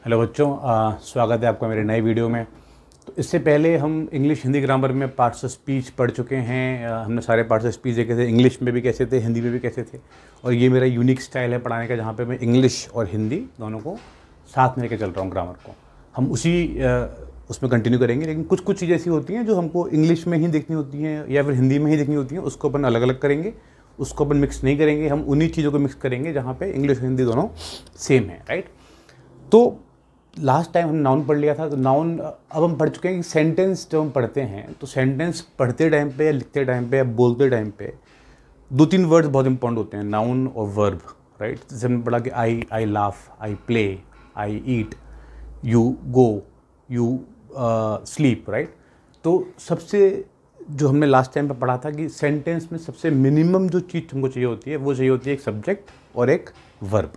Hello बच्चों, स्वागत है आपका मेरे नए वीडियो में। तो इससे पहले हम इंग्लिश हिंदी ग्रामर में पार्ट्स ऑफ स्पीच पढ़ चुके हैं। हमने सारे पार्ट्स ऑफ स्पीच देखे थे, इंग्लिश में भी कैसे थे, हिंदी में भी कैसे थे। और ये मेरा यूनिक स्टाइल है पढ़ाने का, जहाँ पे मैं इंग्लिश और हिंदी दोनों को साथ में लेकर चल रहा हूँ ग्रामर को। हम उसी उसमें कंटिन्यू करेंगे, लेकिन कुछ कुछ चीज़ें ऐसी होती हैं जो हमको इंग्लिश में ही देखनी होती हैं या फिर हिंदी में ही देखनी होती हैं, उसको अपन अलग अलग करेंगे, उसको अपन मिक्स नहीं करेंगे। हम उन्हीं चीज़ों को मिक्स करेंगे जहाँ पे इंग्लिश और हिंदी दोनों सेम है, राइट। तो लास्ट टाइम हम नाउन पढ़ लिया था, तो नाउन अब हम पढ़ चुके हैं कि सेंटेंस जब हम पढ़ते हैं तो सेंटेंस पढ़ते टाइम पे या लिखते टाइम पे या बोलते टाइम पे दो तीन वर्ड्स बहुत इंपॉर्टेंट होते हैं, नाउन और वर्ब, राइट। जैसे हमने पढ़ा कि आई laugh, I play, I eat, you go, you sleep, right. तो सबसे जो हमने लास्ट टाइम पे पढ़ा था कि सेंटेंस में सबसे मिनिमम जो चीज़ हमको चाहिए होती है वो चाहिए होती है एक सब्जेक्ट और एक वर्ब।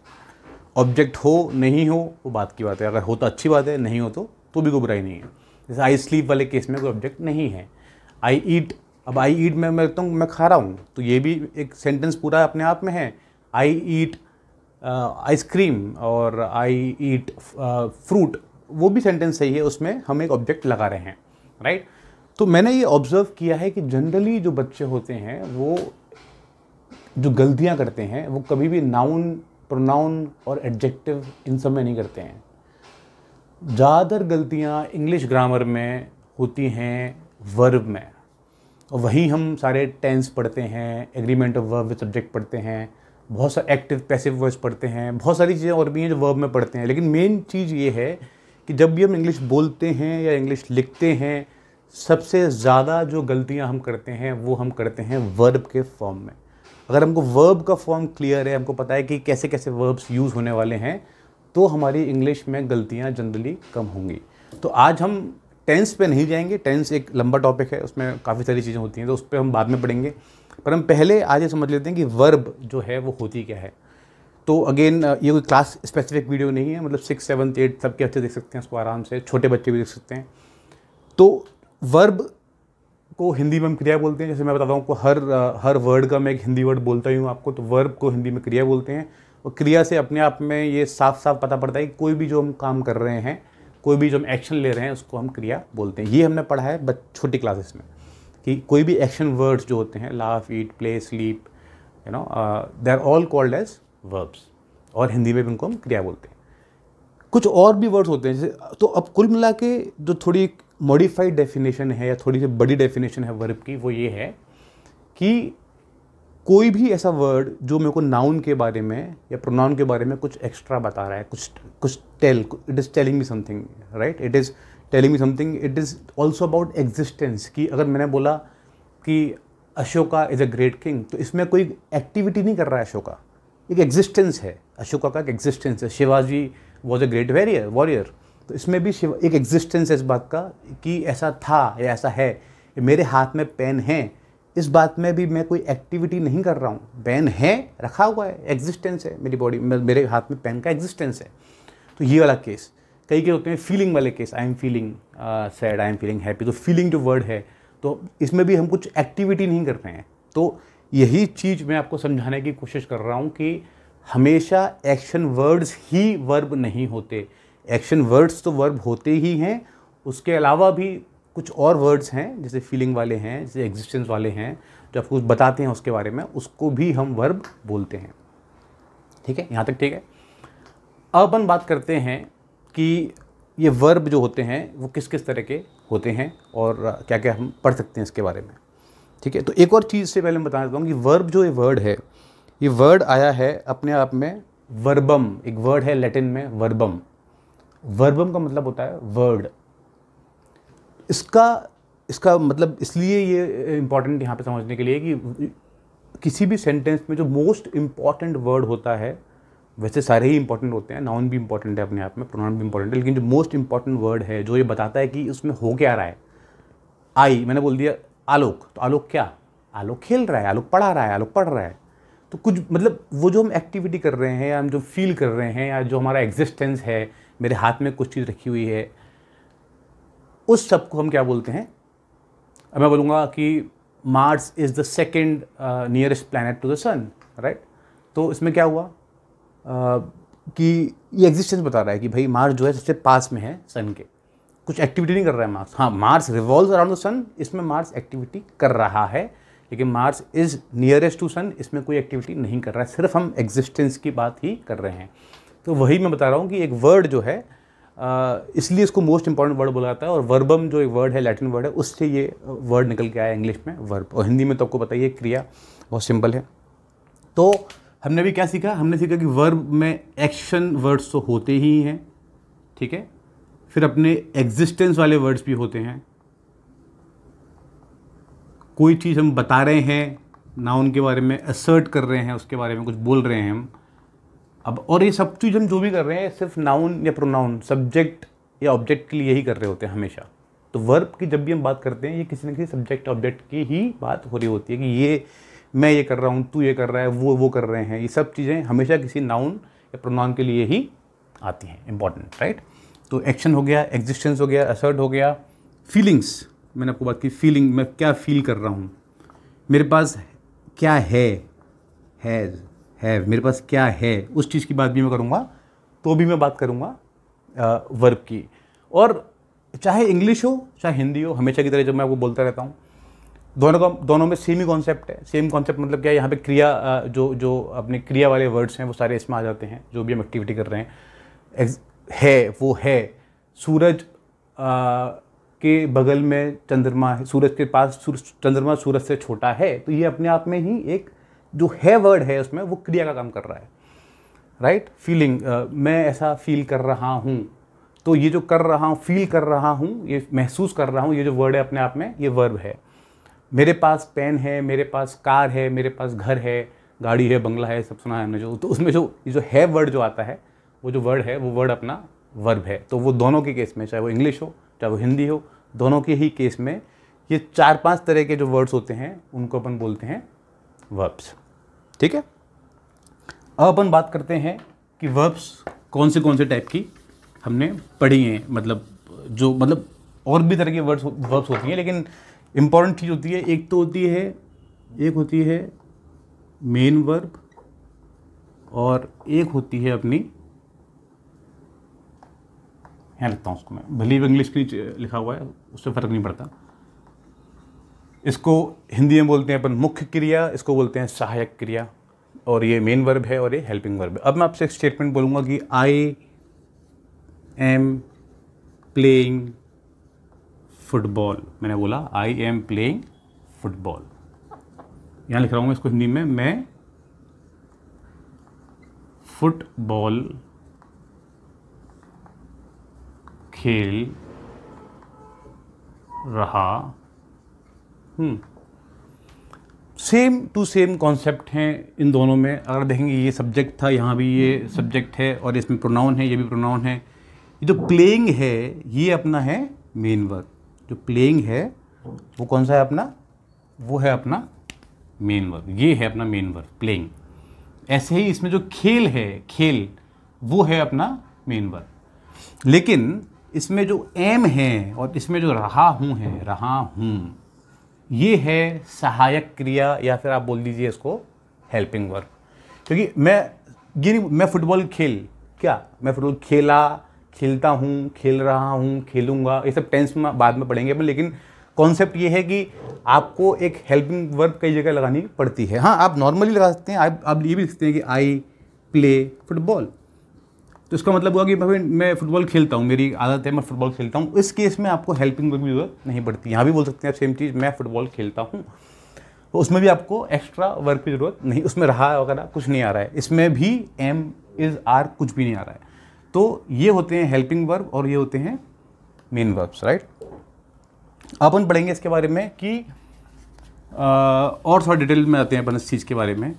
ऑब्जेक्ट हो नहीं हो वो बात की बात है, अगर हो तो अच्छी बात है, नहीं हो तो भी कोई बुराई नहीं है। जैसे आई स्लीप वाले केस में कोई ऑब्जेक्ट नहीं है। आई ईट, अब आई ईट में मैं कहता हूँ मैं खा रहा हूँ, तो ये भी एक सेंटेंस पूरा अपने आप में है। आई ईट आइसक्रीम और आई ईट फ्रूट, वो भी सेंटेंस सही है, उसमें हम एक ऑब्जेक्ट लगा रहे हैं, राइट। तो मैंने ये ऑब्जर्व किया है कि जनरली जो बच्चे होते हैं वो जो गलतियाँ करते हैं वो कभी भी नाउन, प्रोनाउन और एडजेक्टिव इन सब में नहीं करते हैं। ज़्यादातर गलतियाँ इंग्लिश ग्रामर में होती हैं वर्ब में, और वहीं हम सारे टेंस पढ़ते हैं, agreement of verb with subject पढ़ते हैं, बहुत सारे एक्टिव पैसिव वॉइस पढ़ते हैं, बहुत सारी चीज़ें और भी हैं जो वर्ब में पढ़ते हैं। लेकिन मेन चीज़ ये है कि जब भी हम इंग्लिश बोलते हैं या इंग्लिश लिखते हैं, सबसे ज़्यादा जो गलतियाँ हम करते हैं वो हम करते हैं वर्ब के फॉर्म में। अगर हमको वर्ब का फॉर्म क्लियर है, हमको पता है कि कैसे कैसे वर्ब्स यूज़ होने वाले हैं, तो हमारी इंग्लिश में गलतियां जनरली कम होंगी। तो आज हम टेंस पे नहीं जाएंगे, टेंस एक लंबा टॉपिक है, उसमें काफ़ी सारी चीज़ें होती हैं, तो उस पर हम बाद में पढ़ेंगे। पर हम पहले आज ये समझ लेते हैं कि वर्ब जो है वो होती क्या है। तो अगेन ये कोई क्लास स्पेसिफिक वीडियो नहीं है, मतलब 6, 7, 8 सबके अच्छे देख सकते हैं उसको आराम से, छोटे बच्चे भी देख सकते हैं। तो वर्ब को हिंदी में हम क्रिया बोलते हैं। जैसे मैं बताता हूँ आपको, हर वर्ड का मैं एक हिंदी वर्ड बोलता ही हूँ आपको, तो वर्ब को हिंदी में क्रिया बोलते हैं। और क्रिया से अपने आप में ये साफ साफ पता पड़ता है कि कोई भी जो हम काम कर रहे हैं, कोई भी जो हम एक्शन ले रहे हैं, उसको हम क्रिया बोलते हैं। ये हमने पढ़ा है छोटी क्लासेस में कि कोई भी एक्शन वर्ड्स जो होते हैं, laugh, eat, play, sleep, they are all called as verbs, और हिंदी में भी उनको हम क्रिया बोलते हैं। कुछ और भी वर्ड्स होते हैं जैसे, तो अब कुल मिला के जो थोड़ी मॉडिफाइड डेफिनेशन है या थोड़ी सी बड़ी डेफिनेशन है वर्ब की, वो ये है कि कोई भी ऐसा वर्ड जो मेरे को नाउन के बारे में या प्रोनाउन के बारे में कुछ एक्स्ट्रा बता रहा है, it is telling me something, right. It is telling me something, it is also about existence. कि अगर मैंने बोला कि Ashoka is a great king, तो इसमें कोई एक्टिविटी नहीं कर रहा है अशोका, एक एग्जिस्टेंस है, अशोका का एक एग्जिस्टेंस है। Shivaji was a great warrior, तो इसमें भी एक एग्जिस्टेंस है इस बात का कि ऐसा था या ऐसा है। मेरे हाथ में पेन है, इस बात में भी मैं कोई एक्टिविटी नहीं कर रहा हूँ, पेन है, रखा हुआ है, एग्जिस्टेंस है, मेरी बॉडी में, मेरे हाथ में पेन का एग्जिस्टेंस है। तो ये वाला केस। कई के होते हैं फीलिंग वाले case, I am feeling sad, I am feeling happy, तो फीलिंग जो वर्ड है, तो इसमें भी हम कुछ एक्टिविटी नहीं कर रहे हैं। तो यही चीज़ मैं आपको समझाने की कोशिश कर रहा हूँ कि हमेशा एक्शन वर्ड्स ही वर्ब नहीं होते। एक्शन वर्ड्स तो वर्ब होते ही हैं, उसके अलावा भी कुछ और वर्ड्स हैं, जैसे फीलिंग वाले हैं, जैसे एग्जिस्टेंस वाले हैं, जो आपको कुछ बताते हैं उसके बारे में, उसको भी हम वर्ब बोलते हैं। ठीक है, यहाँ तक ठीक है। अब अपन बात करते हैं कि ये वर्ब जो होते हैं वो किस किस तरह के होते हैं और क्या क्या हम पढ़ सकते हैं इसके बारे में। ठीक है, तो एक और चीज़ से पहले मैं बताना चाहता हूँ कि वर्ब जो ये वर्ड है, ये वर्ड आया है अपने आप में वर्बम। एक वर्ड है लैटिन में वर्बम। वर्बम का मतलब होता है वर्ड। इसका मतलब इसलिए ये इम्पॉर्टेंट यहाँ पे समझने के लिए कि किसी भी सेंटेंस में जो मोस्ट इम्पॉर्टेंट वर्ड होता है, वैसे सारे ही इंपॉर्टेंट होते हैं, नाउन भी इंपॉर्टेंट है अपने आप में, प्रोनाउन भी इंपॉर्टेंट है, लेकिन जो मोस्ट इंपॉर्टेंट वर्ड है जो ये बताता है कि उसमें हो क्या रहा है। आई, मैंने बोल दिया आलोक, तो आलोक क्या, आलोक खेल रहा है, आलोक पढ़ा रहा है, आलोक पढ़ रहा है। तो कुछ मतलब वो जो हम एक्टिविटी कर रहे हैं या हम जो फील कर रहे हैं या जो हमारा एग्जिस्टेंस है, मेरे हाथ में कुछ चीज़ रखी हुई है, उस सब को हम क्या बोलते हैं। अब मैं बोलूँगा कि Mars is the second nearest planet to the sun, right. तो इसमें क्या हुआ कि ये एग्जिस्टेंस बता रहा है कि भाई मार्स जो है सबसे पास में है सन के, कुछ एक्टिविटी नहीं कर रहा है मार्स। हाँ, मार्स रिवॉल्व्स अराउंड द सन, इसमें मार्स एक्टिविटी कर रहा है, लेकिन मार्स इज नियरेस्ट टू सन, इसमें कोई एक्टिविटी नहीं कर रहा है, सिर्फ हम एग्जिस्टेंस की बात ही कर रहे हैं। तो वही मैं बता रहा हूँ कि एक वर्ड जो है इसलिए इसको मोस्ट इंपॉर्टेंट वर्ड बोला जाता है, और वर्बम जो एक वर्ड है, लैटिन वर्ड है, उससे ये वर्ड निकल के आया इंग्लिश में वर्ब, और हिंदी में तो आपको बताइए क्रिया, बहुत सिंपल है। तो हमने भी क्या सीखा, हमने सीखा कि वर्ब में एक्शन वर्ड्स तो होते ही हैं, ठीक है, फिर अपने एग्जिस्टेंस वाले वर्ड्स भी होते हैं, कोई चीज़ हम बता रहे हैं, नाउन के बारे में असर्ट कर रहे हैं, उसके बारे में कुछ बोल रहे हैं हम अब, और ये सब चीज़ हम जो भी कर रहे हैं सिर्फ नाउन या प्रोनाउन, सब्जेक्ट या ऑब्जेक्ट के लिए ही कर रहे होते हैं हमेशा। तो वर्ब की जब भी हम बात करते हैं, ये किसी न किसी सब्जेक्ट ऑब्जेक्ट की ही बात हो रही होती है, कि ये मैं ये कर रहा हूँ, तू ये कर रहा है, वो कर रहे हैं, ये सब चीज़ें हमेशा किसी नाउन या प्रोनाउन के लिए ही आती हैं, इंपॉर्टेंट, राइट। तो एक्शन हो गया, एग्जिस्टेंस हो गया, असर्ट हो गया, फीलिंग्स, मैंने आपको बात की फीलिंग, मैं क्या फील कर रहा हूँ, मेरे पास क्या है, हैज़, हैव, मेरे पास क्या है, उस चीज़ की बात भी मैं करूँगा, तो भी मैं बात करूँगा वर्ब की। और चाहे इंग्लिश हो चाहे हिंदी हो, हमेशा की तरह जब मैं आपको बोलता रहता हूँ, दोनों में सेम ही कॉन्सेप्ट है। सेम कॉन्सेप्ट मतलब क्या है, यहाँ पे क्रिया जो अपने क्रिया वाले वर्ड्स हैं वो सारे इसमें आ जाते हैं, जो भी हम एक्टिविटी कर रहे हैं। है, वो है, सूरज के बगल में चंद्रमा है, सूरज के पास चंद्रमा सूरज से छोटा है, तो ये अपने आप में ही एक जो है वर्ड है उसमें वो क्रिया का काम कर रहा है, राइट। फीलिंग, मैं ऐसा फील कर रहा हूँ, तो ये जो कर रहा हूँ, फील कर रहा हूँ, ये महसूस कर रहा हूँ, ये जो वर्ड है अपने आप में ये वर्ब है। मेरे पास पेन है, मेरे पास कार है, मेरे पास घर है, गाड़ी है, बंगला है, सब सुना है हमने जो, तो उसमें जो ये जो है वर्ड जो आता है, वो जो वर्ड है वो वर्ड अपना वर्ब है। तो वो दोनों के केस में, चाहे वो इंग्लिश हो चाहे वो हिंदी हो, दोनों के ही केस में ये 4-5 तरह के जो वर्ड्स होते हैं उनको अपन बोलते हैं वर्ब्स, ठीक है। अब अपन बात करते हैं कि वर्ब्स कौन से टाइप की हमने पढ़ी हैं, मतलब और भी तरह की वर्ब्स होती हैं, लेकिन इंपॉर्टेंट चीज़ होती है, एक होती है मेन वर्ब, और एक होती है अपनी, यहाँ लिखता हूँ उसको मैं, भले ही इंग्लिश की लिखा हुआ है उससे फ़र्क नहीं पड़ता। इसको हिंदी में बोलते हैं अपन मुख्य क्रिया, इसको बोलते हैं सहायक क्रिया, और ये मेन वर्ब है और ये हेल्पिंग वर्ब है। अब मैं आपसे एक स्टेटमेंट बोलूँगा कि आई एम प्लेइंग फुटबॉल, मैंने बोला आई एम प्लेइंग फुटबॉल, यहाँ लिख रहा हूँ इसको हिंदी में, मैं फुटबॉल खेल रहा हूँ। सेम टू सेम कॉन्सेप्ट हैं इन दोनों में। अगर देखेंगे ये सब्जेक्ट था, यहाँ भी ये सब्जेक्ट है, और इसमें प्रोनाउन है, ये भी प्रोनाउन है। ये जो प्लेइंग है ये अपना है मेन वर्ब, जो प्लेइंग है वो कौन सा है अपना, वो है अपना मेन वर्ब, ये है अपना मेन वर्ब प्लेइंग। ऐसे ही इसमें जो खेल है, खेल, वो है अपना मेन वर्ब। लेकिन इसमें जो एम है और इसमें जो रहा हूँ है, रहा हूँ, ये है सहायक क्रिया, या फिर आप बोल दीजिए इसको हेल्पिंग वर्ब। क्योंकि मैं फुटबॉल मैं फुटबॉल खेलता हूँ, खेल रहा हूँ, खेलूँगा, ये सब टेंस में बाद में पढ़ेंगे अपन, लेकिन कॉन्सेप्ट ये है कि आपको एक हेल्पिंग वर्ब कई जगह लगानी पड़ती है। हाँ, आप नॉर्मली लगा सकते हैं, आप ये भी लिख सकते हैं कि आई प्ले फुटबॉल, तो इसका मतलब हुआ कि भाई मैं फुटबॉल खेलता हूँ, मेरी आदत है, मैं फुटबॉल खेलता हूँ। इस केस में आपको हेल्पिंग वर्ब की जरूरत नहीं पड़ती। यहाँ भी बोल सकते हैं आप सेम चीज़, मैं फुटबॉल खेलता हूँ, तो उसमें भी आपको एक्स्ट्रा वर्ब की जरूरत नहीं, उसमें रहा वगैरह कुछ नहीं आ रहा है, इसमें भी एम इज़ आर कुछ भी नहीं आ रहा है। तो ये होते हैं हेल्पिंग वर्ब और ये होते हैं मेन वर्ब्स, राइट। अपन पढ़ेंगे इसके बारे में कि और थोड़ा डिटेल में आते हैं अपन इस चीज़ के बारे में।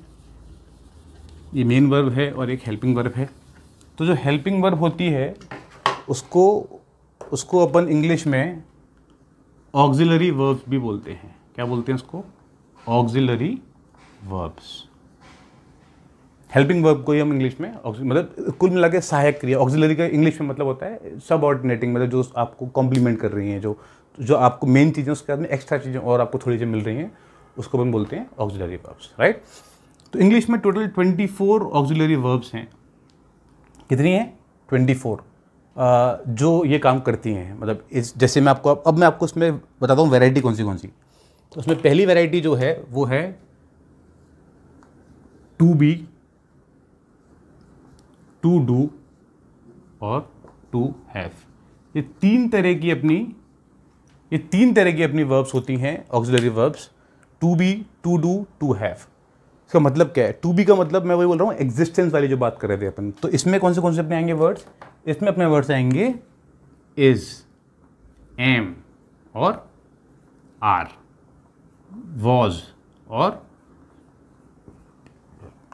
ये मेन वर्ब है और एक हेल्पिंग वर्ब है। तो जो हेल्पिंग वर्ब होती है उसको अपन इंग्लिश में ऑक्सिलरी वर्ब्स भी बोलते हैं। क्या बोलते हैं उसको? Auxiliary verbs. हेल्पिंग वर्ब को ही हम इंग्लिश में मतलब कुल मिला के सहायक क्रिया, ऑक्सिलरी का इंग्लिश में मतलब होता है सबऑर्डिनेटिंग, मतलब जो आपको कॉम्प्लीमेंट कर रही हैं, जो आपको मेन चीज़ें उसके बाद में एक्स्ट्रा चीज़ें और आपको थोड़ी चीज़ें मिल रही हैं, उसको हम बोलते हैं ऑक्सिलरी वर्ब्स, राइट। तो इंग्लिश में टोटल 24 ऑक्सिलरी वर्ब्स हैं। कितनी हैं? 24 जो ये काम करती हैं। मतलब इस जैसे मैं आपको अब मैं आपको इसमें बताता हूँ वैरायटी कौन सी। तो उसमें पहली वैरायटी जो है वो है टू बी, टू डू और टू हैव। ये तीन तरह की अपनी वर्ब्स होती हैं, auxiliary verbs, to be, to do, to have. इसका मतलब क्या है? टू बी का मतलब मैं वही बोल रहा हूँ, एग्जिस्टेंस वाली जो बात कर रहे थे अपन। तो इसमें कौन से अपने आएंगे वर्ड्स? इसमें अपने वर्ड्स आएंगे इज, एम और आर, वॉज और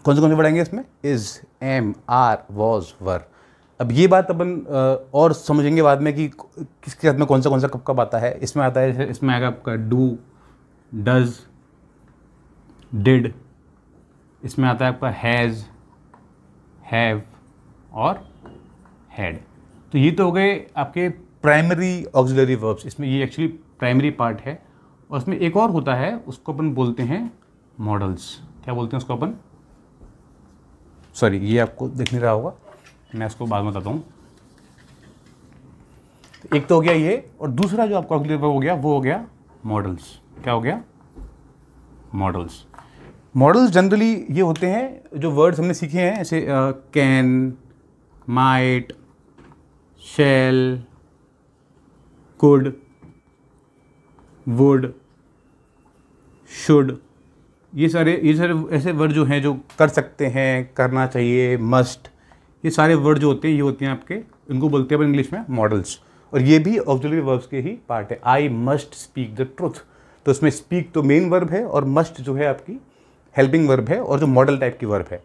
कौन से वर्ड आएंगे इसमें? इज, एम, आर, वॉज, वर। अब ये बात अपन और समझेंगे बाद में कि किसके साथ में कौन सा कब कब आता है। इसमें आता है, इसमें आएगा आपका डू, डज, डिड। इसमें आता है आपका हैज़, हैव और हैड। तो ये तो हो गए आपके प्राइमरी ऑक्सिलरी वर्ब्स। इसमें ये एक्चुअली प्राइमरी पार्ट है। और इसमें एक और होता है, उसको अपन बोलते हैं मॉडल्स। क्या बोलते हैं उसको अपन? सॉरी, ये आपको दिख नहीं रहा होगा, मैं इसको बाद में बताता हूँ। एक तो हो गया ये, और दूसरा जो आपका ऑक्सिलरी वर्ब हो गया वो हो गया मॉडल्स। क्या हो गया? मॉडल्स। मॉडल्स जनरली ये होते हैं जो वर्ड्स हमने सीखे हैं, ऐसे can, might, shall, could, would, should. ये सारे ऐसे वर्ड जो हैं जो कर सकते हैं, करना चाहिए, मस्ट। ये सारे वर्ड जो होते हैं ये होते हैं आपके, इनको बोलते हैं अपन इंग्लिश में मॉडल्स। और ये भी ऑक्सिलरी वर्ब्स के ही पार्ट है। I must speak the truth, तो इसमें स्पीक तो मेन वर्ब है और मस्ट जो है आपकी हेल्पिंग वर्ब है और जो मॉडल टाइप की वर्ब है।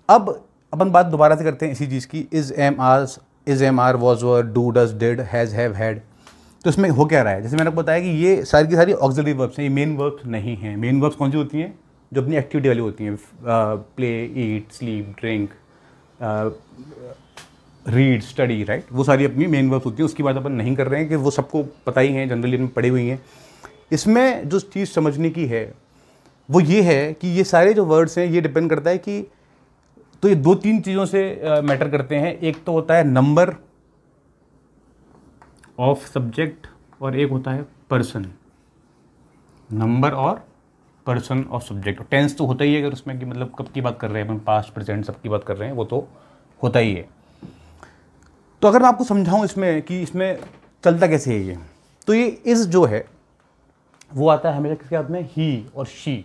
अब अपन बात दोबारा से करते हैं इसी चीज़ की, is, am, are, was, were, do, does, did, has, have, had. तो इसमें हो क्या रहा है? जैसे मैंने आपको बताया कि ये सारी की सारी ऑक्सिलरी वर्ब्स हैं, ये मेन वर्ब्स नहीं हैं। मेन वर्ब्स कौन सी होती हैं? जो अपनी एक्टिविटी वाली होती हैं, play, eat, sleep, drink, read, study, write. वो सारी अपनी मेन वर्ब्स होती हैं। उसकी बात अपन नहीं कर रहे हैं कि वो सबको पता ही हैं, जनरली इनमें पढ़ी हुई हैं। इसमें जो चीज़ समझने की है वो ये है कि ये सारे जो वर्ड्स हैं ये डिपेंड करता है कि, तो ये दो तीन चीज़ों से मैटर करते हैं। एक तो होता है नंबर ऑफ सब्जेक्ट और एक होता है पर्सन। नंबर और पर्सन ऑफ सब्जेक्ट। टेंस तो होता ही है, अगर उसमें कि मतलब कब की बात कर रहे हैं अपन, पास्ट, प्रेजेंट, सब की बात कर रहे हैं, वो तो होता ही है। तो अगर मैं आपको समझाऊं इसमें कि इसमें चलता कैसे है ये, तो ये इस जो है वो आता है हमेशा किसके हाथ में? ही और शी,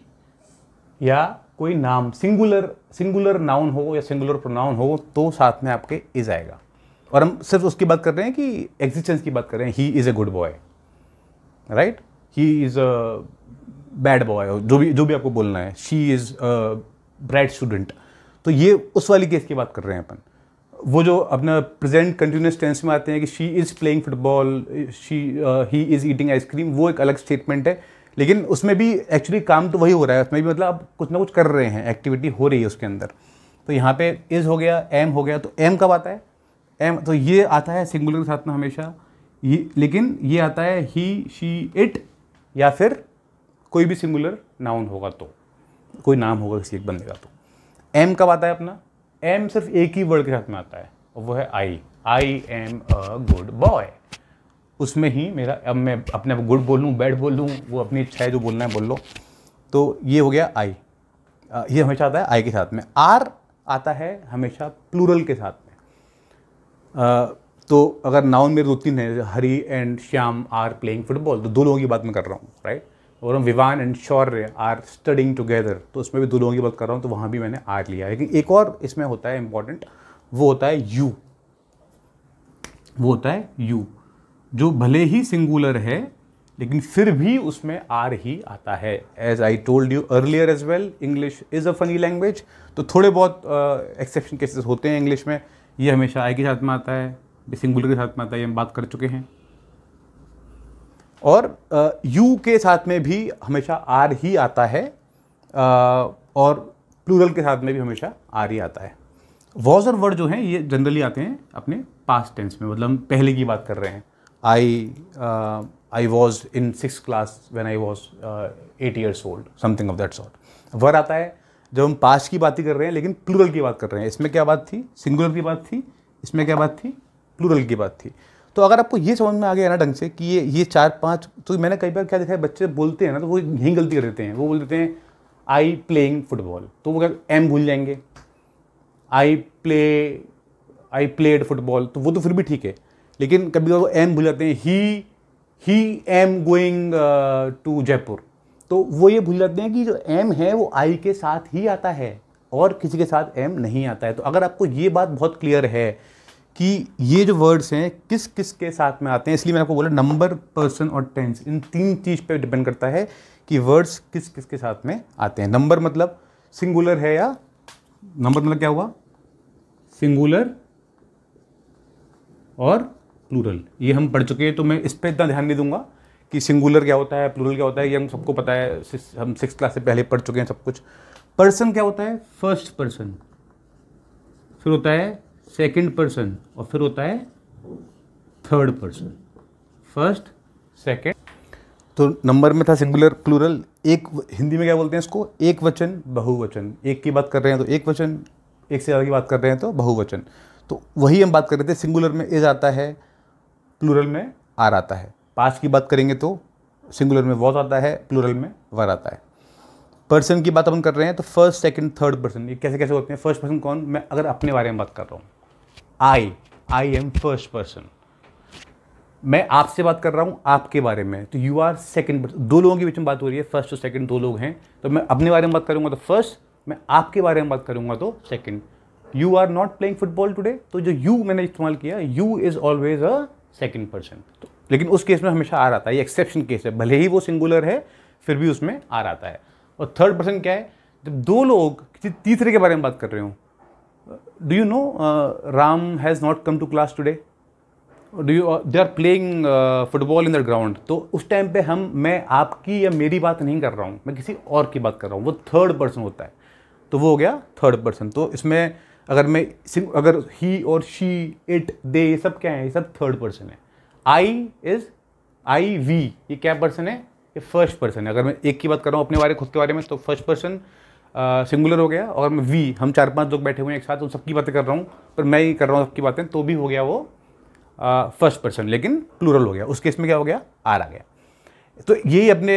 या कोई नाम, सिंगुलर नाउन हो या सिंगुलर प्रोनाउन हो तो साथ में आपके इज आएगा। और हम सिर्फ उसकी बात कर रहे हैं कि एग्जिस्टेंस की बात कर रहे हैं। He is a good boy, right, he is a bad boy, जो भी आपको बोलना है। She is a bright student. तो ये उस वाली केस की बात कर रहे हैं अपन। वो जो अपना प्रेजेंट कंटिन्यूस टेंस में आते हैं कि she is playing football, he is eating ice cream, वो एक अलग स्टेटमेंट है। लेकिन उसमें भी एक्चुअली काम तो वही हो रहा है, उसमें भी मतलब आप कुछ ना कुछ कर रहे हैं, एक्टिविटी हो रही है उसके अंदर। तो यहाँ पे इज़ हो गया, एम हो गया। तो एम कब आता है? एम तो ये आता है सिंगुलर के साथ में हमेशा, ये, लेकिन ये आता है ही, शी, इट, या फिर कोई भी सिंगुलर नाउन होगा, तो कोई नाम होगा किसी एक बंदे का। तो एम कब आता है अपना? एम सिर्फ एक ही वर्ड के साथ में आता है और वो है I am a good boy. उसमें ही मेरा, अब मैं अपने गुड बोल लूँ, बैड बोल लूँ, वो अपनी इच्छा है, जो बोलना है बोल लो। तो ये हो गया आई, ये हमेशा आता है आई के साथ में। आर आता है हमेशा प्लूरल के साथ में। तो अगर नाउन मेरे दो तीन है, Hari and Shyam are playing football, तो दो लोगों की बात मैं कर रहा हूँ, राइट। और हम Vivan and Shaurya are studying together, तो उसमें भी दो लोगों की बात कर रहा हूँ, तो वहाँ भी मैंने आर लिया। लेकिन एक और इसमें होता है इंपॉर्टेंट, वो होता है यू। वो होता है यू, जो भले ही सिंगुलर है लेकिन फिर भी उसमें आर ही आता है। As I told you earlier as well, English is a funny language. तो थोड़े बहुत एक्सेप्शन केसेस होते हैं इंग्लिश में, ये हमेशा आई के साथ में आता है, सिंगुलर के साथ में आता है, ये हम बात कर चुके हैं। और यू के साथ में भी हमेशा आर ही आता है, और प्लूरल के साथ में भी हमेशा आर ही आता है। वॉज और वर्ड जो हैं ये जनरली आते हैं अपने पास्ट टेंस में, मतलब हम पहले की बात कर रहे हैं। I was in 6th class when I was 8 years old, something of that sort. Word आता है जब हम पास्ट की बात ही कर रहे हैं लेकिन प्लूरल की बात कर रहे हैं। इसमें क्या बात थी? सिंगुलर की बात थी, इसमें क्या बात थी, प्लूरल की बात थी। तो अगर आपको ये समझ में आ गया ना ढंग से कि ये 4-5, तो मैंने कई बार क्या देखा है, बच्चे बोलते हैं ना तो वो यही गलती कर देते हैं, वो बोल देते हैं आई प्लेइंग फुटबॉल, तो वो क्या एम भूल जाएंगे, आई प्लेड फुटबॉल, तो वो तो फिर भी ठीक है, लेकिन कभी वो एम भूल जाते हैं, ही एम गोइंग टू जयपुर, तो वो ये भूल जाते हैं कि जो एम है वो आई के साथ ही आता है और किसी के साथ एम नहीं आता है। तो अगर आपको ये बात बहुत क्लियर है कि ये जो वर्ड्स हैं किस किस के साथ में आते हैं, इसलिए मैंने आपको बोला नंबर, पर्सन और टेंस, इन 3 चीज़ पे डिपेंड करता है कि वर्ड्स किस किस के साथ में आते हैं। नंबर मतलब सिंगुलर है या, नंबर मतलब क्या हुआ, सिंगुलर और प्लूरल, ये हम पढ़ चुके हैं, तो मैं इस पर इतना ध्यान नहीं दूंगा कि सिंगुलर क्या होता है, प्लूरल क्या होता है, ये हम सबको पता है, हम 6th क्लास से पहले पढ़ चुके हैं सब कुछ। पर्सन क्या होता है, फर्स्ट पर्सन, फिर होता है सेकंड पर्सन और फिर होता है थर्ड पर्सन, फर्स्ट सेकंड। तो नंबर में था सिंगुलर, प्लूरल, एक हिंदी में क्या बोलते हैं इसको, एक वचन, बहुवचन, एक की बात कर रहे हैं तो एक वचन, एक से ज़्यादा की बात कर रहे हैं तो बहुवचन। तो वही हम बात कर रहे थे, सिंगुलर में इज आता है, प्लूरल में आर आता है। पास्ट की बात करेंगे तो सिंगुलर में वॉज आता है, प्लूरल में वर आता है। पर्सन की बात अपन कर रहे हैं तो फर्स्ट सेकंड थर्ड पर्सन, ये कैसे कैसे होते हैं। फर्स्ट पर्सन कौन, मैं अगर अपने बारे में बात कर रहा हूँ, आई एम फर्स्ट पर्सन, मैं आपसे बात कर रहा हूँ आपके बारे में, तो यू आर सेकंड पर्सन। 2 लोगों के बीच में बात हो रही है, फर्स्ट और सेकंड 2 लोग हैं, तो मैं अपने बारे में बात करूँगा तो फर्स्ट, मैं आपके बारे में बात करूँगा तो second. You are not playing football today, तो जो यू मैंने इस्तेमाल किया, you is always a second person, तो लेकिन उस केस में हमेशा आर आता है, ये एक्सेप्शन केस है, भले ही वो सिंगुलर है फिर भी उसमें आर आता है। और थर्ड पर्सन क्या है, जब 2 लोग किसी तीसरे के बारे में बात कर रहे हो, do you know Ram has not come to class today, do you they are playing football in the ground, तो उस टाइम पे मैं आपकी या मेरी बात नहीं कर रहा हूँ, मैं किसी और की बात कर रहा हूँ, वो थर्ड पर्सन होता है, तो वो हो गया थर्ड पर्सन। तो इसमें अगर ही और शी, इट, दे, ये सब क्या है, ये सब थर्ड पर्सन है। आई वी, ये क्या पर्सन है, ये फर्स्ट पर्सन है। अगर मैं एक की बात कर रहा हूँ अपने बारे, खुद के बारे में, तो फर्स्ट पर्सन सिंगुलर हो गया। और मैं वी, हम 4-5 लोग बैठे हुए हैं एक साथ, उन सबकी बातें कर रहा हूँ, पर मैं ही कर रहा हूँ सबकी बातें, तो भी हो गया वो फर्स्ट पर्सन, लेकिन प्लूरल हो गया। उस केस में क्या हो गया, आर आ गया। तो यही अपने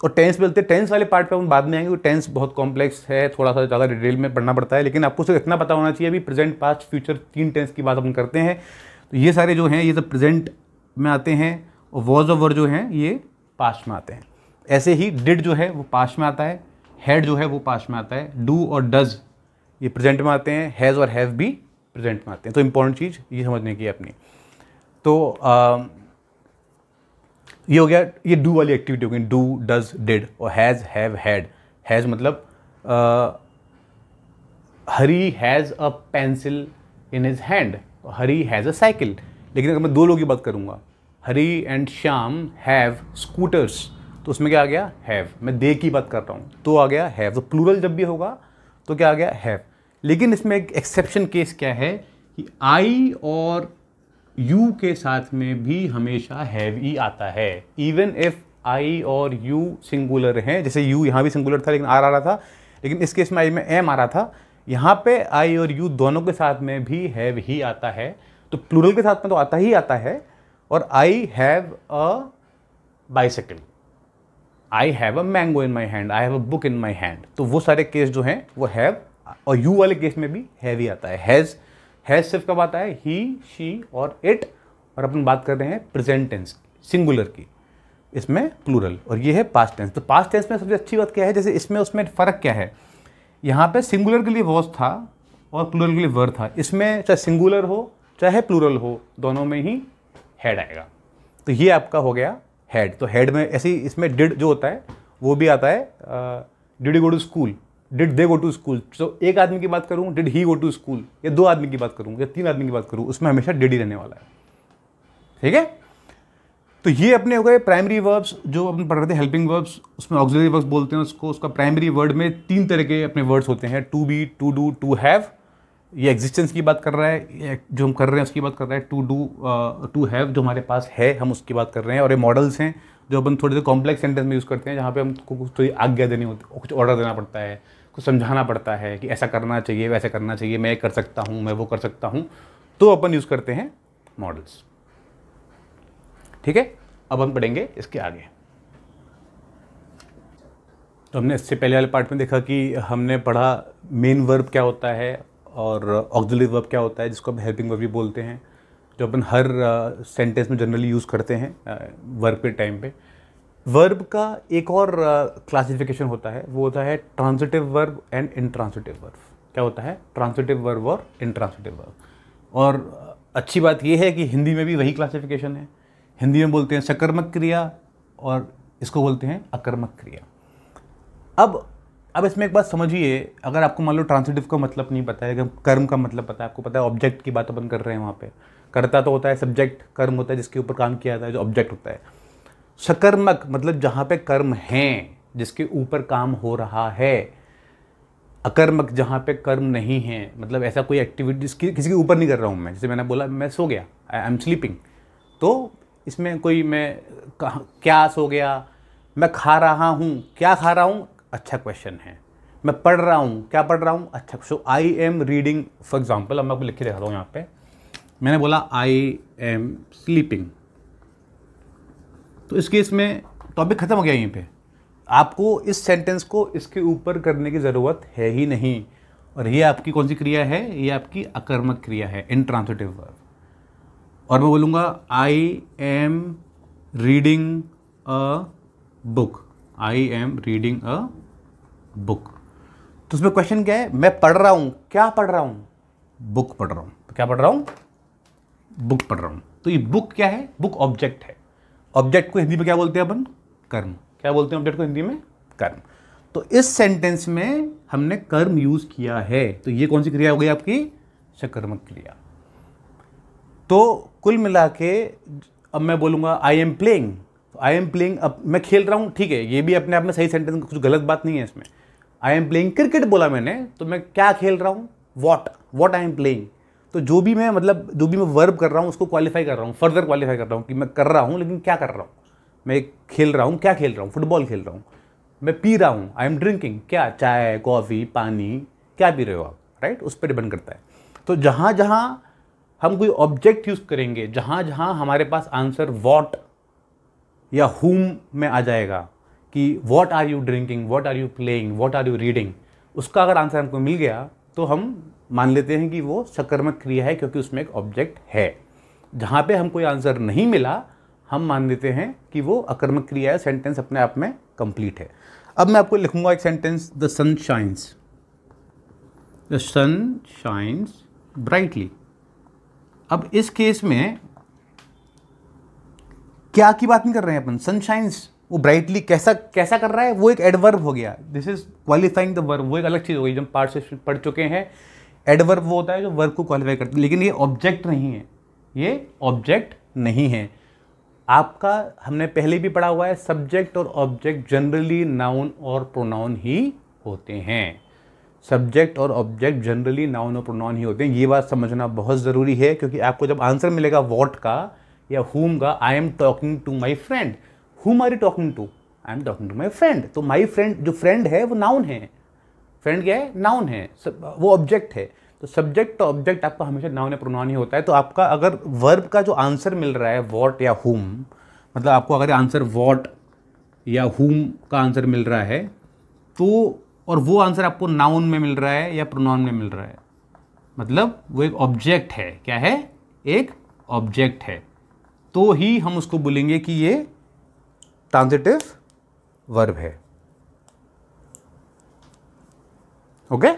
और टेंस बोलते हैं, टेंस वाले पार्ट पे हम बाद में आएंगे, टेंस बहुत कॉम्प्लेक्स है, थोड़ा सा ज़्यादा डिटेल में पढ़ना पड़ता है, लेकिन आपको सिर्फ इतना पता होना चाहिए। अभी प्रेजेंट, पास्ट, फ्यूचर, 3 टेंस की बात अपन करते हैं, तो ये सारे जो हैं ये सब प्रेजेंट में आते हैं, और वॉज और वर जो हैं ये पास्ट में आते हैं। ऐसे ही डिड जो है वो पास्ट में आता है, हैड जो है वो पास्ट में आता है, डू और डज ये प्रेजेंट में आते हैं, हैज़ और हैव भी प्रेजेंट में आते हैं। तो इंपॉर्टेंट चीज़ ये समझने की है अपनी। तो ये हो गया, ये डू वाली एक्टिविटी हो गई, डू, डज, डिड। और हैज़, हैव, हैड, हैज़ मतलब Hari has a pencil in his hand, Hari has a cycle. लेकिन अगर मैं 2 लोगों की बात करूँगा, Hari and Shyam have scooters, तो उसमें क्या आ गया, हैव। मैं दे की बात कर रहा हूँ तो आ गया हैव। तो प्लूरल जब भी होगा तो क्या आ गया, हैव। लेकिन इसमें एक एक्सेप्शन केस क्या है कि आई और यू के साथ में भी हमेशा हैव ही आता है, इवन इफ आई और यू सिंगुलर हैं। जैसे यू यहाँ भी सिंगुलर था लेकिन आर आ रहा था, लेकिन इस केस में आई में एम आ रहा था, यहाँ पे आई और यू दोनों के साथ में भी हैव ही आता है। तो प्लूरल के साथ में तो आता ही आता है। और I have a bicycle, I have a mango in my hand, I have a book in my hand, तो वो सारे केस जो हैं वो हैव, और यू वाले केस में भी हैव ही आता है। हैज़ सिर्फ कब आता है, ही, शी और इट। और अपन बात कर रहे हैं प्रेजेंट टेंस सिंगुलर की, इसमें प्लूरल, और ये है पास्ट टेंस। तो पास्ट टेंस में सबसे अच्छी बात क्या है, जैसे इसमें उसमें फ़र्क क्या है, यहाँ पे सिंगुलर के लिए वॉज था और प्लूरल के लिए वर था। इसमें चाहे सिंगुलर हो चाहे प्लूरल हो, दोनों में ही हैड आएगा। तो ये आपका हो गया हैड। तो हैड में ऐसे ही इसमें डिड जो होता है वो भी आता है, did you go to school, did they go to school. तो एक आदमी की बात करूँ did he go to school, या 2 आदमी की बात करूँ या 3 आदमी की बात करूँ, उसमें हमेशा डिड ही रहने वाला है। ठीक है, तो ये अपने हो गए प्राइमरी वर्ब्स जो अपन पढ़ रहे थे, हेल्पिंग वर्ब्स, उसमें ऑक्सिलरी वर्ब्स बोलते हैं उसको। उसका प्राइमरी वर्ड में 3 तरह के अपने वर्ड्स होते हैं, to be, to do, to have. ये एग्जिस्टेंस की बात कर रहा है, जो हम कर रहे हैं उसकी बात कर रहा है। टू डू, टू हैव जो हमारे पास है हम उसकी बात कर रहे हैं। और ये मॉडल्स हैं जो अपन थोड़े से कॉम्प्लेक्स सेंटेंस में यूज़ करते हैं, जहाँ पे हमको कुछ थोड़ी आज्ञा देनी होती है, कुछ ऑर्डर देना पड़ता है, कुछ समझाना पड़ता है कि ऐसा करना चाहिए, वैसा करना चाहिए, मैं कर सकता हूँ, मैं वो कर सकता हूँ। तो अपन यूज़ करते हैं मॉडल्स। ठीक है, अब हम पढ़ेंगे इसके आगे। तो हमने इससे पहले वाले पार्ट में देखा कि हमने पढ़ा मेन वर्ब क्या होता है और ऑक्सिलरी वर्ब क्या होता है, जिसको हम हेल्पिंग वर्ब भी बोलते हैं, जो अपन हर सेंटेंस में जनरली यूज़ करते हैं वर्ब के टाइम पे। वर्ब का एक और क्लासिफिकेशन होता है, वो होता है transitive verb and intransitive verb. क्या होता है? ट्रांजिटिव वर्ब और इंट्रांजिटिव वर्ब। और अच्छी बात यह है कि हिंदी में भी वही क्लासिफिकेशन है। हिंदी में बोलते हैं सकर्मक क्रिया और इसको बोलते हैं अकर्मक क्रिया। अब इसमें एक बात समझिए, अगर आपको मान लो ट्रांजिटिव का मतलब नहीं पता है, कर्म का मतलब पता है, आपको पता है ऑब्जेक्ट की बात अपन कर रहे हैं, वहाँ पे कर्ता तो होता है सब्जेक्ट, कर्म होता है जिसके ऊपर काम किया जाता है, जो ऑब्जेक्ट होता है। सकर्मक मतलब जहाँ पे कर्म हैं, जिसके ऊपर काम हो रहा है। अकर्मक जहाँ पे कर्म नहीं है, मतलब ऐसा कोई एक्टिविटी किसी के ऊपर नहीं कर रहा हूँ मैं। जैसे मैंने बोला मैं सो गया, आई एम स्लीपिंग, तो इसमें कोई मैं क्या सो गया, मैं खा रहा हूँ, क्या खा रहा हूँ, अच्छा क्वेश्चन है। मैं पढ़ रहा हूँ, क्या पढ़ रहा हूँ, अच्छा। So I am reading for example, अब मैं आपको लिख के दिखाता हूँ। यहाँ पे मैंने बोला आई एम स्लीपिंग, तो इस केस में टॉपिक खत्म हो गया। यहीं पे आपको इस सेंटेंस को इसके ऊपर करने की ज़रूरत है ही नहीं। और ये आपकी कौन सी क्रिया है? ये आपकी अकर्मक क्रिया है, इंट्रांजिटिव वर्ब। और मैं बोलूँगा आई am reading a book, I am reading a book. तो उसमें क्वेश्चन क्या है? मैं पढ़ रहा हूँ, क्या पढ़ रहा हूँ, बुक पढ़ रहा हूँ। क्या पढ़ रहा हूँ? बुक पढ़ रहा हूँ। तो ये बुक क्या है? बुक ऑब्जेक्ट है। ऑब्जेक्ट को हिंदी में क्या बोलते हैं अपन? कर्म। क्या बोलते हैं ऑब्जेक्ट को हिंदी में? कर्म। तो इस सेंटेंस में हमने कर्म यूज किया है, तो ये कौन सी क्रिया हो गई आपकी? सकर्मक क्रिया। तो कुल मिला के अब मैं बोलूँगा I am playing, I am playing, अब मैं खेल रहा हूँ, ठीक है, ये भी अपने आप में सही सेंटेंस, कुछ गलत बात नहीं है इसमें। आई एम प्लेइंग क्रिकेट बोला मैंने, तो मैं क्या खेल रहा हूँ? What I am playing. तो जो भी मैं वर्ब कर रहा हूँ उसको क्वालिफाई कर रहा हूँ, फर्दर क्वालिफाई कर रहा हूँ कि मैं कर रहा हूँ, लेकिन क्या कर रहा हूँ? मैं खेल रहा हूँ, क्या खेल रहा हूँ? फुटबॉल खेल रहा हूँ। मैं पी रहा हूँ, आई एम ड्रिंकिंग, क्या? चाय, कॉफ़ी, पानी, क्या पी रहे हो आप, राइट? उस पर डिपेंड करता है। तो जहाँ जहाँ हम कोई ऑब्जेक्ट यूज़ करेंगे, जहाँ जहाँ हमारे पास आंसर वॉट या हुम में आ जाएगा कि what are you drinking, what are you playing, what are you reading, उसका अगर आंसर हमको मिल गया तो हम मान लेते हैं कि वो सकर्मक क्रिया है, क्योंकि उसमें एक ऑब्जेक्ट है। जहाँ पे हम कोई आंसर नहीं मिला, हम मान लेते हैं कि वो अकर्मक क्रिया है, सेंटेंस अपने आप में कंप्लीट है। अब मैं आपको लिखूंगा एक sentence, the sun shines, the sun shines brightly. अब इस केस में क्या की बात नहीं कर रहे हैं अपन, सनशाइन्स, वो ब्राइटली कैसा कर रहा है, वो एक एडवर्ब हो गया। This is qualifying the verb, वो एक अलग चीज़ हो गई जो हम पार्ट से पढ़ चुके हैं। एडवर्ब वो होता है जो वर्ब को क्वालिफाई करता है, लेकिन ये ऑब्जेक्ट नहीं है, ये ऑब्जेक्ट नहीं है। आपका हमने पहले भी पढ़ा हुआ है, सब्जेक्ट और ऑब्जेक्ट जनरली नाउन और प्रोनाउन ही होते हैं। सब्जेक्ट और ऑब्जेक्ट जनरली नाउन और प्रोनाउन ही होते हैं। ये बात समझना बहुत ज़रूरी है, क्योंकि आपको जब आंसर मिलेगा वॉट का या हुम का, I am talking to my friend, whom are you talking to, I am talking to my friend. तो माई फ्रेंड, जो फ्रेंड है वो नाउन है, फ्रेंड क्या है? नाउन है, वो ऑब्जेक्ट है। तो सब्जेक्ट और ऑब्जेक्ट आपका हमेशा नाउन या प्रोनाउन ही होता है। तो आपका अगर वर्ब का जो आंसर मिल रहा है वॉट या हुम, मतलब आपको अगर आंसर वॉट या हुम का आंसर मिल रहा है, तो और वो आंसर आपको नाउन में मिल रहा है या प्रोनाउन में मिल रहा है, मतलब वो एक ऑब्जेक्ट है। क्या है? एक ऑब्जेक्ट है। तो ही हम उसको बोलेंगे कि ये ट्रांजिटिव वर्ब है। ओके?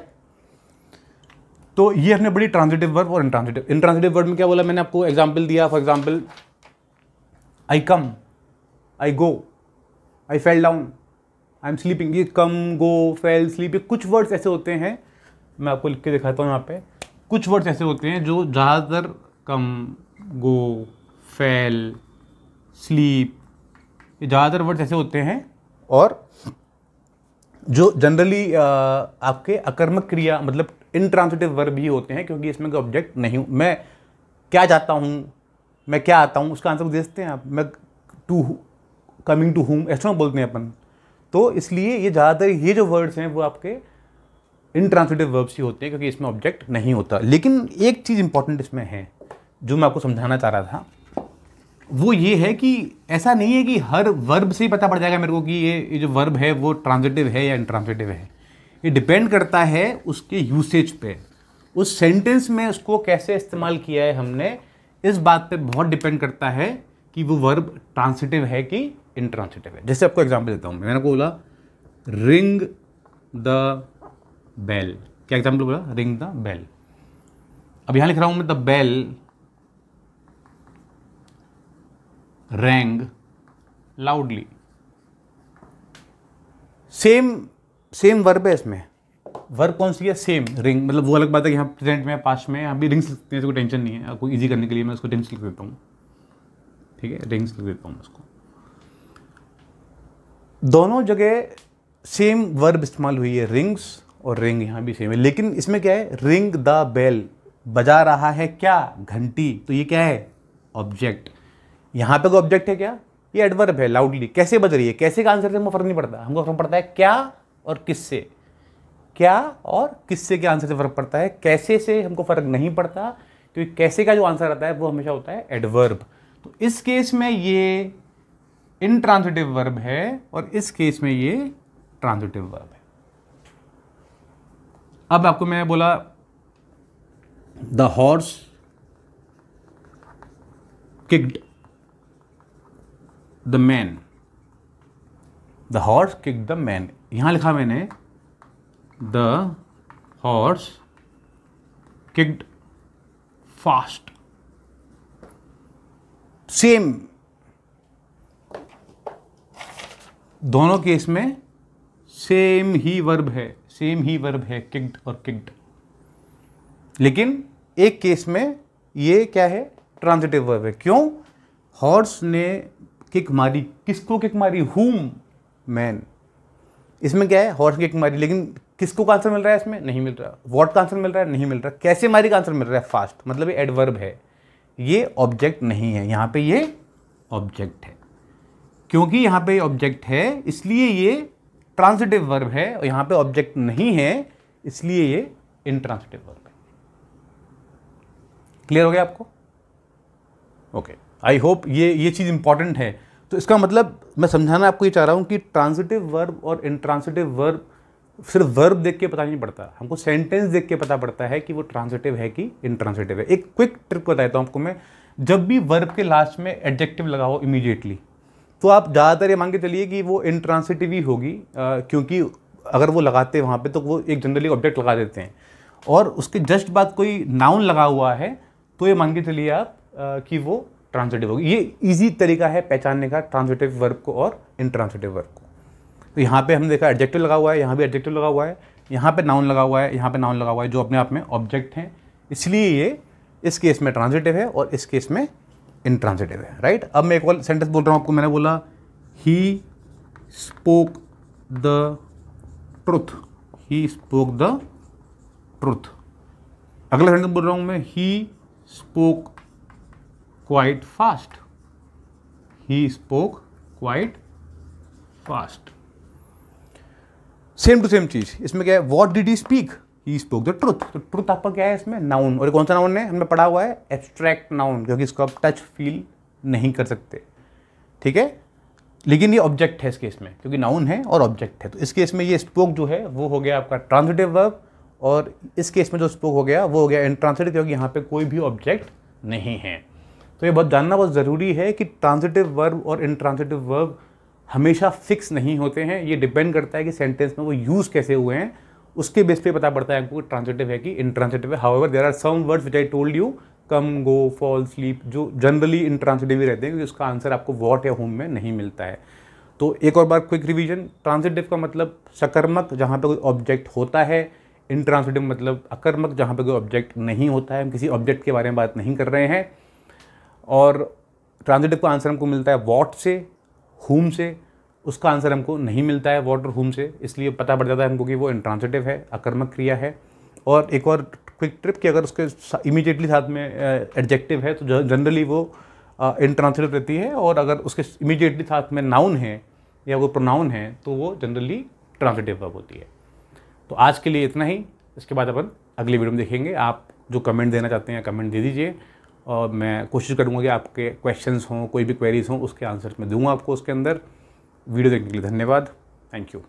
तो ये हमने बड़ी ट्रांजिटिव वर्ब और इंट्रांजिटिव। इंट्रांजिटिव वर्ब में क्या बोला मैंने आपको? एग्जांपल दिया, for example I come, I go, I fell down, I am sleeping. ये कम, गो, फेल, स्लीप, कुछ वर्ड्स ऐसे होते हैं, मैं आपको लिख के दिखाता हूँ यहाँ पे। कुछ वर्ड्स ऐसे होते हैं जो ज़्यादातर कम, गो, फेल, स्लीप, ये ज़्यादातर वर्ड्स ऐसे होते हैं, और जो जनरली आपके अकर्मक क्रिया मतलब इंट्रांजिटिव वर्ब ही होते हैं, क्योंकि इसमें कोई ऑब्जेक्ट नहीं हूँ। मैं क्या जाता हूँ, मैं क्या आता हूँ, उसका आंसर देखते हैं आप। मैं टू, कमिंग टू हुम, ऐसा बोलते हैं अपन। तो इसलिए ये ज़्यादातर ये जो वर्ड्स हैं वो आपके इंट्रांसिटिव वर्ब्स ही होते हैं क्योंकि इसमें ऑब्जेक्ट नहीं होता। लेकिन एक चीज़ इंपॉर्टेंट इसमें है जो मैं आपको समझाना चाह रहा था, वो ये है कि ऐसा नहीं है कि हर वर्ब से ही पता पड़ जाएगा मेरे को कि ये जो वर्ब है वो ट्रांजिटिव है या इंट्रांजिटिव है। ये डिपेंड करता है उसके यूसेज पे, उस सेंटेंस में उसको कैसे इस्तेमाल किया है हमने, इस बात पे बहुत डिपेंड करता है कि वो वर्ब ट्रांजिटिव है कि इंट्रांजिटिव है। जैसे आपको एग्जांपल देता हूँ, मैंने को बोला रिंग द बेल। क्या एग्जांपल बोला? Ring the bell. अब यहां लिख रहा हूं मैं the bell rang loudly. Same verb है इसमें। वर्ब कौन सी है? Same, ring. मतलब वो अलग बात है कि यहाँ प्रेजेंट में पास्ट में यहाँ भी रिंग्स लिखते हैं, कोई टेंशन नहीं है। आपको इजी करने के लिए मैं उसको रिंग्स लिख देता हूँ, ठीक है, रिंग्स लिख देता हूँ उसको। दोनों जगह सेम वर्ब इस्तेमाल हुई है, रिंग्स और रिंग यहाँ भी सेम है। लेकिन इसमें क्या है? रिंग द बेल, बजा रहा है क्या? घंटी। तो ये क्या है? ऑब्जेक्ट। यहाँ पे कोई ऑब्जेक्ट है क्या? ये एडवर्ब है, लाउडली। कैसे बज रही है? कैसे का आंसर से हमको फर्क नहीं पड़ता, हमको फर्क पड़ता है क्या और किससे। क्या और किससे के आंसर से फर्क पड़ता है, कैसे से हमको फर्क नहीं पड़ता, क्योंकि कैसे का जो आंसर आता है वो हमेशा होता है एडवर्ब। तो इस केस में ये इंट्रांजिटिव वर्ब है और इस केस में ये ट्रांजिटिव वर्ब है। अब आपको मैंने बोला the horse kicked the man. The horse kicked the man, यहां लिखा मैंने the horse kicked fast. Same, दोनों केस में सेम ही वर्ब है, सेम ही वर्ब है, किक्ड और किक्ड। लेकिन एक केस में ये क्या है? ट्रांजिटिव वर्ब है। क्यों? हॉर्स ने किक मारी। किसको किक मारी? हुम, मैन। इसमें क्या है? हॉर्स किक मारी, लेकिन किसको का आंसर मिल रहा है? इसमें नहीं मिल रहा। व्हाट का आंसर मिल रहा है? नहीं मिल रहा। कैसे मारी का आंसर मिल रहा है? फास्ट। मतलब ये एडवर्ब है, ये ऑब्जेक्ट नहीं है। यहां पे ये ऑब्जेक्ट है। क्योंकि यहां पे ऑब्जेक्ट है इसलिए ये ट्रांजिटिव वर्ब है, और यहां पे ऑब्जेक्ट नहीं है इसलिए ये इंट्रांजिटिव वर्ब है। क्लियर हो गया आपको? ओके, आई होप ये चीज इंपॉर्टेंट है। तो इसका मतलब मैं समझाना आपको ये चाह रहा हूं कि ट्रांजिटिव वर्ब और इंट्रांजिटिव वर्ब सिर्फ वर्ब देख के पता नहीं पड़ता, हमको सेंटेंस देख के पता पड़ता है कि वो ट्रांजिटिव है कि इंट्रांजिटिव है। एक क्विक ट्रिक बताता हूं आपको मैं। जब भी वर्ब के लास्ट में एडजेक्टिव लगाओ इमीडिएटली, तो आप ज़्यादातर ये मान के चलिए कि वो इंट्रांजिटिव ही होगी, क्योंकि अगर वो लगाते हैं वहाँ पे तो वो एक जनरली ऑब्जेक्ट लगा देते हैं, और उसके जस्ट बाद कोई नाउन लगा हुआ है तो ये मान के चलिए आप कि वो ट्रांजिटिव होगी। ये इजी तरीका है पहचानने का ट्रांजिटिव वर्ब को और इंट्रांजिटिव वर्ब को। तो यहाँ पे हमने देखा एडजेक्टिव लगा हुआ है, यहाँ भी एडजेक्टिव लगा हुआ है, यहाँ पे नाउन लगा हुआ है, यहाँ पे नाउन लगा हुआ है, जो अपने आप में ऑब्जेक्ट हैं, इसलिए ये इस केस में ट्रांजिटिव है और इस केस में इंट्रांजिटिव है, राइट। अब मैं एक और सेंटेंस बोल रहा हूँ आपको। मैंने बोला he spoke the truth, he spoke the truth. अगला सेंटेंस बोल रहा हूँ मैं, he spoke quite fast, he spoke quite fast. Same to same चीज इसमें क्या है? What did he speak? He spoke the truth. तो ट्रुथ आपका क्या है इसमें? नाउन। और कौन सा नाउन है? हमने पढ़ा हुआ है एब्स्ट्रैक्ट नाउन, क्योंकि इसको आप टच फील नहीं कर सकते, ठीक है। लेकिन ये ऑब्जेक्ट है इस केस में, क्योंकि नाउन है और ऑब्जेक्ट है। तो इस केस में ये स्पोक जो है वो हो गया आपका ट्रांजिटिव वर्ब, और इस केस में जो स्पोक हो गया वो हो गया इंट्रांजिटिव, क्योंकि यहाँ पे कोई भी ऑब्जेक्ट नहीं है। तो ये बहुत जानना बहुत ज़रूरी है कि ट्रांजिटिव वर्ब और इंट्रांजिटिव वर्ब हमेशा फिक्स नहीं होते हैं। ये डिपेंड करता है कि सेंटेंस में वो यूज़ कैसे हुए हैं, उसके बेस पे पता पड़ता है आपको ट्रांजिटिव है कि इंट्रांजिटिव है। However there are some words which I told you, come, go, fall, sleep, जो जनरली इंट्रांजिटिव ही रहते हैं, क्योंकि उसका आंसर आपको व्हाट या होम में नहीं मिलता है। तो एक और बार क्विक रिवीजन, ट्रांजिटिव का मतलब सकर्मक, जहाँ पे कोई ऑब्जेक्ट होता है। इंट्रांजिटिव मतलब अकर्मक, जहाँ पे कोई ऑब्जेक्ट नहीं होता है, हम किसी ऑब्जेक्ट के बारे में बात नहीं कर रहे हैं। और ट्रांजिटिव का आंसर हमको मिलता है व्हाट से, हुम से, उसका आंसर हमको नहीं मिलता है व्हाट और हुम से, इसलिए पता पड़ जाता है हमको कि वो इंट्रांजिटिव है, अकर्मक क्रिया है। और एक और क्विक ट्रिप कि अगर उसके इमीडिएटली साथ में एडजेक्टिव है तो जनरली वो इंट्रांजिटिव रहती है, और अगर उसके इमीडिएटली साथ में नाउन है या वो प्रोनाउन है तो वो जनरली ट्रांजिटिव वर्ब होती है। तो तो आज के लिए इतना ही, इसके बाद अपन अगली वीडियो में देखेंगे। आप जो कमेंट देना चाहते हैं कमेंट दे दीजिए, और मैं कोशिश करूँगा कि आपके क्वेश्चंस हों, कोई भी क्वेरीज हों, उसके आंसर मैं दूँगा आपको उसके अंदर। वीडियो देखने के लिए धन्यवाद। Thank you.